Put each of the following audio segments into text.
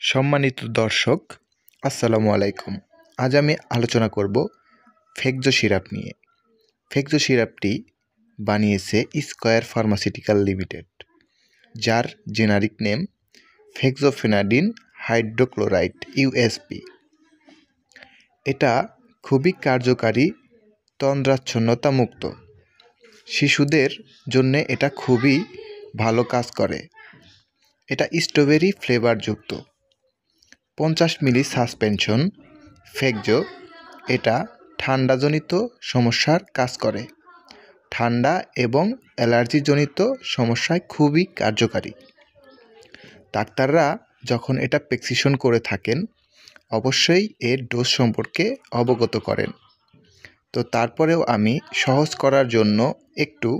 সম্মানিত দর্শক, আসসালামু আলাইকুম। আজ আমি আলোচনা করব ফেকজো সিরাপ নিয়ে। ফেকজো সিরাপটি বানিয়েছে স্কয়ার ফার্মাসিউটিক্যাল লিমিটেড, যার generic name fexofenadine hydrochloride USP. এটা খুবই কার্যকারী, তন্দ্রাচ্ছন্নতা মুক্ত। শিশুদের জন্য এটা খুবই ভালো কাজ করে। এটা স্ট্রবেরি ফ্লেভারযুক্ত। 50 মিলি সাসপেনশন ফেকজো। এটা ঠান্ডাজনিত সমস্যার কাজ করে। ঠান্ডা এবং অ্যালার্জিজনিত সমস্যায় খুবই কার্যকারী। ডাক্তাররা যখন এটা প্রেসক্রিপশন করে থাকেন, অবশ্যই এর ডোজ সম্পর্কে অবগত করেন। তো তারপরেও আমি সহজ করার জন্য একটু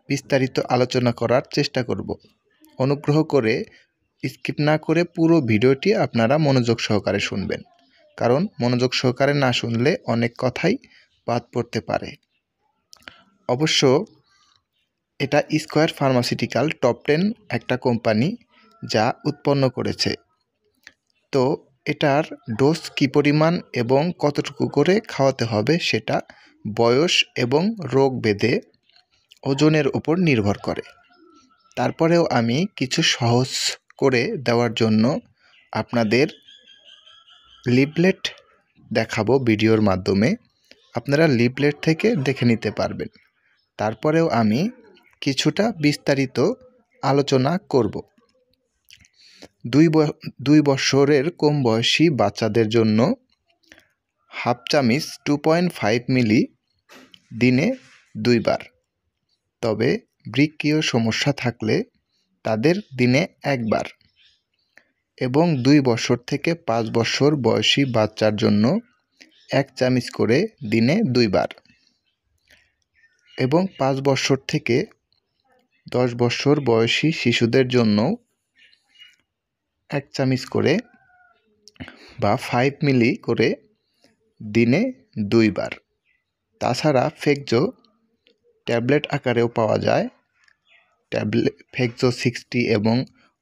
বিস্তারিত আলোচনা করার চেষ্টা করব। অনুগ্রহ করে স্কিপ না করে পুরো ভিডিওটি আপনারা মনোযোগ সহকারে শুনবেন, কারণ মনোযোগ সহকারে না শুনলে অনেক কথাই বাদ পড়তে পারে। অবশ্য এটা স্কয়ার ফার্মাসিউটিক্যাল টপ 10 একটা কোম্পানি যা উৎপন্ন করেছে। তো এটার ডোজ কী পরিমাণ এবং কতটুকু করে খাওয়াতে হবে সেটা বয়স এবং রোগ ভেদে ওজনের উপর নির্ভর করে। তারপরেও আমি কিছু সহজ করে দেওয়ার জন্য আপনাদের লিফলেট দেখাবো ভিডিওর মাধ্যমে। আপনারা লিফলেট থেকে দেখে নিতে পারবেন। তারপরেও আমি কিছুটা বিস্তারিত আলোচনা করব। 2 বছরের কম বয়সী বাচ্চাদের জন্য হাফ চামচ 2.5 মিলি দিনে 2 বার। তবে বৃক্কীয় সমস্যা থাকলে তাদের দিনে 1 বার। এবং 2 বছর থেকে 5 বছর বয়সী বাচ্চার জন্য 1 চামচ করে দিনে 2 বার। এবং 5 বছর থেকে 10 বছর বয়সী শিশুদের জন্য 1 চামচ করে বা 5 মিলি করে দিনে 2 বার। তাছাড়া ফেকজো ট্যাবলেট আকারেও পাওয়া যায়। ফেকজো 60 এবং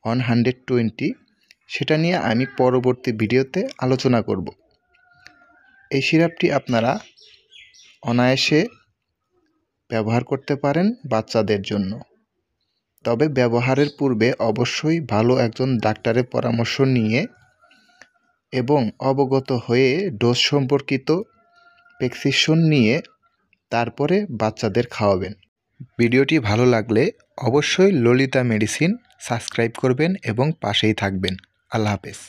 120, সেটা নিয়ে আমি পরবর্তী ভিডিওতে আলোচনা করব। এই সিরাপটি আপনারা অনায়াসে ব্যবহার করতে পারেন বাচ্চাদের জন্য। তবে ব্যবহারের পূর্বে অবশ্যই ভালো একজন ডাক্তারের পরামর্শ নিয়ে এবং অবগত হয়ে ডোজ সম্পর্কিত প্রেসক্রিপশন নিয়ে তারপরে বাচ্চাদের খাওয়াবেন। ভিডিওটি ভালো লাগলে অবশ্যই ললিতা মেডিসিন সাবস্ক্রাইব করবেন এবং পাশেই থাকবেন। আল্লাহ হাফেজ।